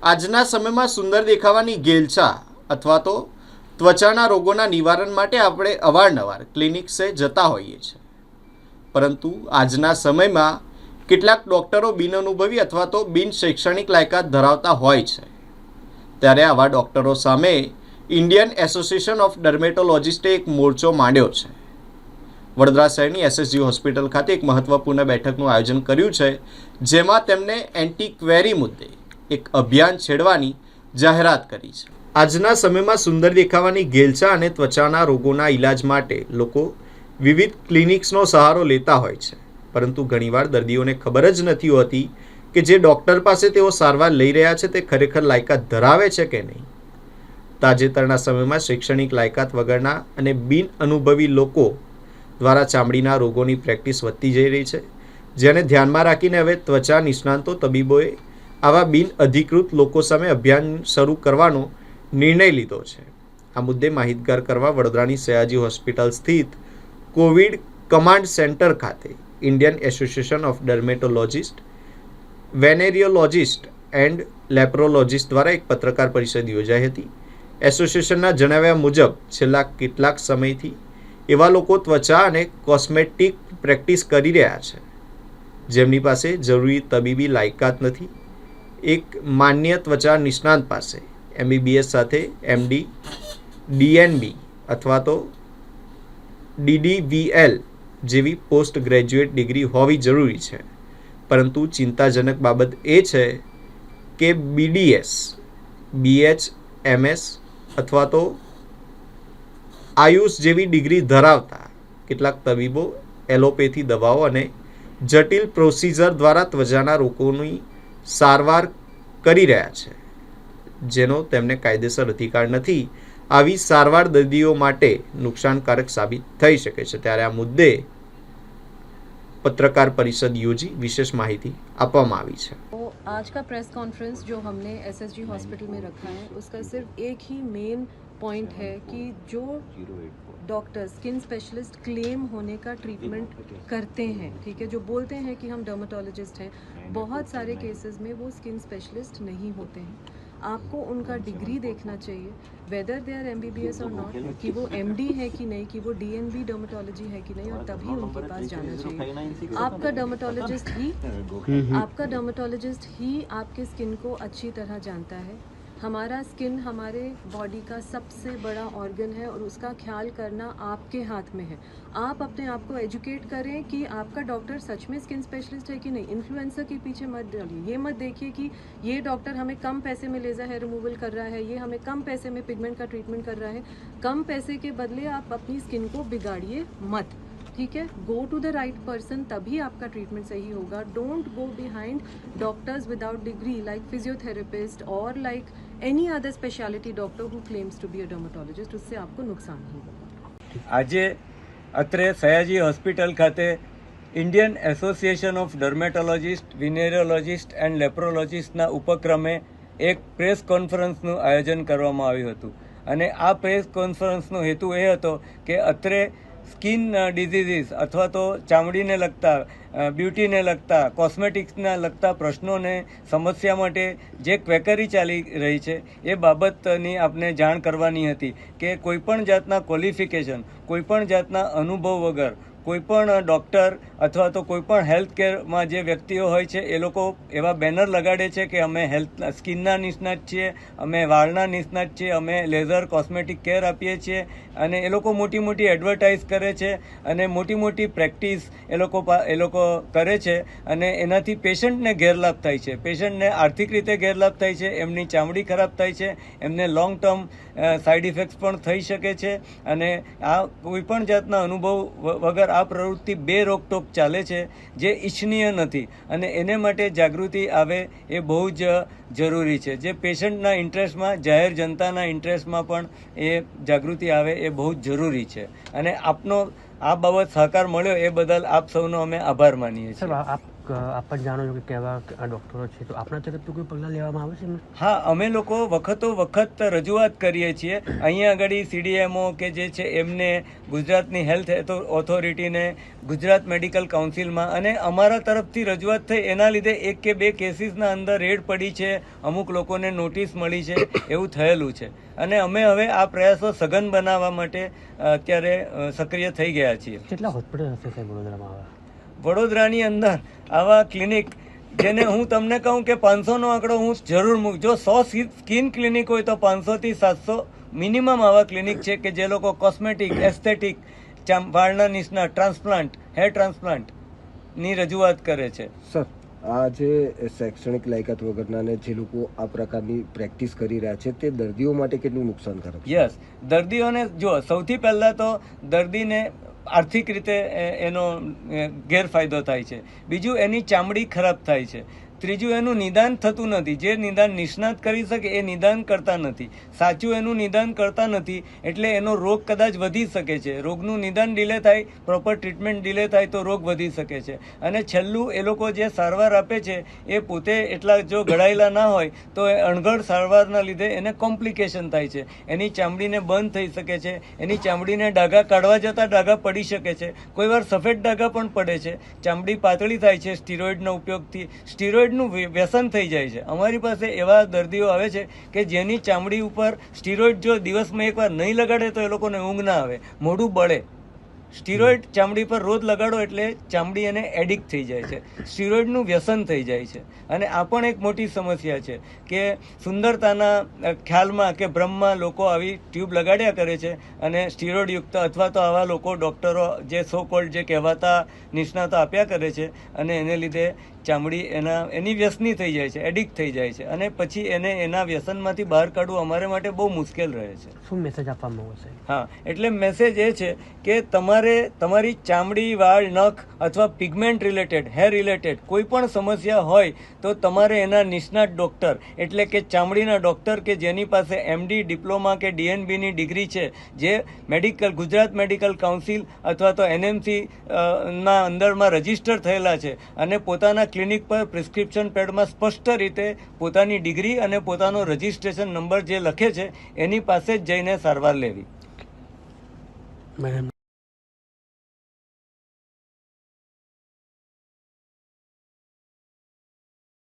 આજના સમયમાં સુંદર દેખાવાની ઘેલછા અથવા તો ત્વચાના રોગોના નિવારણ માટે આપણે અવારનવાર ક્લિનિક્સે જતા હોઈએ છીએ, પરંતુ આજના સમયમાં કેટલાક ડૉક્ટરો બિનઅનુભવી અથવા તો બિન શૈક્ષણિક લાયકાત ધરાવતા હોય છે. ત્યારે આવા ડૉક્ટરો સામે ઇન્ડિયન એસોસિએશન ઓફ ડર્મેટોલોજિસ્ટે એક મોરચો માંડ્યો છે. વડોદરા શહેરની એસએસજી હોસ્પિટલ ખાતે એક મહત્વપૂર્ણ બેઠકનું આયોજન કર્યું છે, જેમાં તેમણે એન્ટી ક્વેરી મુદ્દે એક અભિયાન છેડવાની જાહેરાત કરી છે. આજના સમયમાં સુંદર દેખાવાની ઘેલછા અને ત્વચાના રોગોના ઇલાજ માટે લોકો વિવિધ ક્લિનિક્સનો સહારો લેતા હોય છે, પરંતુ ઘણીવાર દર્દીઓને ખબર જ નથી હોતી કે જે ડૉક્ટર પાસે તેઓ સારવાર લઈ રહ્યા છે તે ખરેખર લાયકાત ધરાવે છે કે નહીં. તાજેતરના સમયમાં શૈક્ષણિક લાયકાત વગરના અને બિન અનુભવી લોકો દ્વારા ચામડીના રોગોની પ્રેક્ટિસ વધતી જઈ રહી છે, જેને ધ્યાનમાં રાખીને હવે ત્વચા નિષ્ણાતો તબીબોએ આવા બિન અધિકૃત લોકો સામે અભિયાન શરૂ કરવાનો નિર્ણય લીધો છે. આ મુદ્દે માહિતગાર કરવા વડોદરાની સયાજી હોસ્પિટલ સ્થિત કોવિડ કમાન્ડ સેન્ટર ખાતે Indian association of dermatologist, વેનેરિયોલોજિસ્ટ and લેપ્રોલોજિસ્ટ દ્વારા એક પત્રકાર પરિષદ યોજાઈ હતી. એસોસિએશનના જણાવ્યા મુજબ છેલ્લા કેટલાક સમયથી એવા લોકો ત્વચા અને કોસ્મેટિક પ્રેક્ટિસ કરી રહ્યા છે જેમની પાસે જરૂરી તબીબી લાયકાત નથી. એક માન્ય ત્વચા નિષ્ણાત પાસે MBBS સાથે MD, DNB અથવા તો DDVL જેવી પોસ્ટ ગ્રેજ્યુએટ ડિગ્રી હોવી જરૂરી છે, પરંતુ ચિંતાજનક બાબત એ છે કે BDS, BHMS અથવા તો આયુષ જેવી ડિગ્રી ધરાવતા કેટલાક તબીબો એલોપેથી દવાઓ અને જટિલ પ્રોસિજર દ્વારા ત્વચાના રોગોની સારવાર કરી રહ્યા છે, જેનો તેમને કાયદેસર અધિકાર નથી. આવી સારવાર દર્દીઓ માટે નુકસાનકારક સાબિત થઈ શકે છે. ત્યારે આ મુદ્દે पत्रकार परिषद योजी विशेष माहिती आपवामां आवी छे. तो आज का प्रेस कॉन्फ्रेंस जो हमने एसएसजी हॉस्पिटल में रखा है उसका सिर्फ एक ही मेन पॉइंट है कि जो डॉक्टर स्किन स्पेशलिस्ट क्लेम होने का ट्रीटमेंट करते हैं, ठीक है, जो बोलते हैं कि हम डर्मेटोलॉजिस्ट हैं, बहुत सारे केसेस में वो स्किन स्पेशलिस्ट नहीं होते हैं. आपको उनका डिग्री देखना चाहिए, वेदर दे आर MBBS और नॉट, कि वो MD है कि नहीं, कि वो DNB डर्मेटोलॉजी है कि नहीं, और तभी उनके पास जाना चाहिए. आपका डर्मेटोलॉजिस्ट ही आपके स्किन को अच्छी तरह जानता है. हमारा स्किन हमारे बॉडी का सबसे बड़ा ऑर्गन है और उसका ख्याल करना आपके हाथ में है. आप अपने आप को एजुकेट करें कि आपका डॉक्टर सच में स्किन स्पेशलिस्ट है कि नहीं. इन्फ्लुएंसर के पीछे मत डालिए. ये मत देखिए कि ये डॉक्टर हमें कम पैसे में लेज़र हेयर रिमूवल कर रहा है, ये हमें कम पैसे में पिगमेंट का ट्रीटमेंट कर रहा है. कम पैसे के बदले आप अपनी स्किन को बिगाड़िए मत, ठीक है. Go to the right person, तभी आपका ट्रीटमेंट सही होगा. Don't go behind doctors without degree like physiotherapist और like any other speciality doctor who claims to be a dermatologist. उससे आपको नुकसान ही होगा. આજે અત્રે સયાજી હોસ્પિટલ ખાતે Indian association of dermatologist, venereologist and લેપ્રોલોજિસ્ટના ઉપક્રમે એક પ્રેસ કોન્ફરન્સનું આયોજન કરવામાં આવ્યું હતું. અને આ પ્રેસ કોન્ફરન્સનો હેતુ એ હતો કે અત્રે સ્કિન ડિઝીઝીસ અથવા તો ચામડીને લગતા, બ્યુટીને લગતા, કોસ્મેટિક્સને લગતા પ્રશ્નોને સમસ્યા માટે જે ક્વેકરી ચાલી રહી છે એ બાબતની આપને જાણ કરવાની હતી કે કોઈપણ જાતના ક્વોલિફિકેશન, કોઈપણ જાતના અનુભવ વગર કોઈપણ ડૉક્ટર અથવા તો કોઈપણ હેલ્થ કેરમાં જે વ્યક્તિઓ હોય છે એ લોકો એવા બેનર લગાડે છે કે અમે સ્કિનના નિષ્ણાત છીએ, અમે વાળના નિષ્ણાત છીએ, અમે લેઝર કોસ્મેટિક કેર આપીએ છીએ, અને એ લોકો મોટી મોટી એડવર્ટાઇઝ કરે છે અને મોટી મોટી પ્રેક્ટિસ એ લોકો કરે છે, અને એનાથી પેશન્ટને ગેરલાભ થાય છે, પેશન્ટને આર્થિક રીતે ગેરલાભ થાય છે, એમની ચામડી ખરાબ થાય છે, એમને લોંગ ટર્મ સાઇડ ઇફેક્ટ્સ પણ થઈ શકે છે. અને આ કોઈપણ જાતના અનુભવ વગર આ પ્રવૃત્તિ બે રોકટોક ચાલે છે જે ઈચ્છનીય નથી, અને એને માટે જાગૃતિ આવે એ બહુ જ જરૂરી છે. જે પેશન્ટના ઇન્ટરેસ્ટમાં, જાહેર જનતાના ઇન્ટરેસ્ટમાં પણ એ જાગૃતિ આવે એ બહુ જ જરૂરી છે. અને આપનો આ બાબત સહકાર મળ્યો એ બદલ આપ સૌનો અમે આભાર માનીએ છીએ. આપ પણ જાણો છો કે કેવા ડૉક્ટરો છે, તો આપણા તરફથી કોઈ પગલાં લેવામાં આવે છે એમને? હા, અમે લોકો વખતો વખત રજૂઆત કરીએ છીએ. અહીંયા આગળ CDMO કે જે છે એમને, ગુજરાતની હેલ્થ ઓથોરિટીને, ગુજરાત મેડિકલ કાઉન્સિલમાં, અને અમારા તરફથી રજૂઆત થઈ એના લીધે 1 કે 2 કેસીસના અંદર રેડ પડી છે, અમુક લોકોને નોટિસ મળી છે, એવું થયેલું છે. અને અમે હવે આ પ્રયાસો સઘન બનાવવા માટે અત્યારે સક્રિય થઈ ગયા છીએ. કેટલા હોસ્પિટલ હશે સાહેબ વડોદરામાં આવા? વડોદરાની અંદર આવા ક્લિનિક, જેને હું તમને કહું કે 500નો આંકડો હું જરૂર મૂક, જો 100 સ્કિન ક્લિનિક હોય તો 500 થી 700 મિનિમમ આવા ક્લિનિક છે કે જે લોકો કોસ્મેટિક, એસ્થેટિક, વાળના નિષ્ણાત, ટ્રાન્સપ્લાન્ટ, હેર ટ્રાન્સપ્લાન્ટની રજૂઆત કરે છે. સર, આ જે શૈક્ષણિક લાયકાત વગરના ને જે લોકો આ પ્રકારની પ્રેક્ટિસ કરી રહ્યા છે તે દર્દીઓ માટે કેટલું નુકસાનકારક છે? યસ, દર્દીઓને જો સૌથી પહેલાં તો દર્દીને આર્થિક રીતે એનો ગેરફાયદો થાય છે. બીજું, એની ચામડી ખરાબ થાય છે. ત્રીજું, એનું નિદાન થતું નથી. જે નિદાન નિષ્ણાત કરી શકે એ નિદાન કરતા નથી, સાચું એનું નિદાન કરતા નથી, એટલે એનો રોગ કદાચ વધી શકે છે. રોગનું નિદાન ડિલે થાય, પ્રોપર ટ્રીટમેન્ટ ડિલે થાય તો રોગ વધી શકે છે. અને છેલ્લું, એ લોકો જે સારવાર આપે છે એ પોતે એટલા જો ઘડાયેલા ના હોય તો એ અણઘડ સારવારના લીધે એને કોમ્પ્લિકેશન થાય છે. એની ચામડીને બંધ થઈ શકે છે, એની ચામડીને ડાઘા કાઢવા જતાં ડાઘા પડી શકે છે, કોઈવાર સફેદ ડાઘા પણ પડે છે, ચામડી પાતળી થાય છે સ્ટીરોઇડના ઉપયોગથી, સ્ટીરોઇડનું વ્યસન થઈ જાય છે. અમારી પાસે એવા દર્દીઓ આવે છે કે જેની ચામડી ઉપર સ્ટીરોઇડ જો દિવસમાં એકવાર નહીં લગાડે તો એ લોકોને ઊંઘ ના આવે, મોઢું બળે. સ્ટીરોઇડ ચામડી પર રોજ લગાડો એટલે ચામડી એને એડિક્ટ થઈ જાય છે, સ્ટીરોઇડનું વ્યસન થઈ જાય છે. અને આ પણ એક મોટી સમસ્યા છે કે સુંદરતાના ખ્યાલમાં કે ભ્રમમાં લોકો આવી ટ્યુબ લગાડ્યા કરે છે, અને સ્ટીરોઇડયુક્ત અથવા તો આવા લોકો ડૉક્ટરો જે સો કોલ્ડ જે કહેવાતા નિષ્ણાતો આપ્યા કરે છે, અને એને લીધે ચામડી એની વ્યસની થઈ જાય છે, એડિક્ટ થઈ જાય છે, અને પછી એને એના વ્યસનમાંથી બહાર કાઢવું અમારે માટે બહુ મુશ્કેલ રહે છે. શું મેસેજ આપવામાં આવશે? હા, એટલે મેસેજ એ છે કે તમારી ચામડી, વાળ, નખ અથવા પિગમેન્ટ રિલેટેડ, હેર રિલેટેડ કોઈ પણ સમસ્યા હોય તો તમારે એના નિષ્ણાત ડૉક્ટર, એટલે કે ચામડીના ડૉક્ટર કે જેની પાસે MD, ડિપ્લોમા કે DNBની ડિગ્રી છે, જે ગુજરાત મેડિકલ કાઉન્સિલ અથવા તો NMC ના અંદરમાં રજીસ્ટર થયેલા છે, અને પોતાના ક્લિનિક પર પ્રિસ્ક્રિપ્શન પેડમાં સ્પષ્ટ રીતે પોતાની ડિગ્રી અને પોતાનો રજિસ્ટ્રેશન નંબર જે લખે છે એની પાસે જ જઈને સારવાર લેવી. મેડમ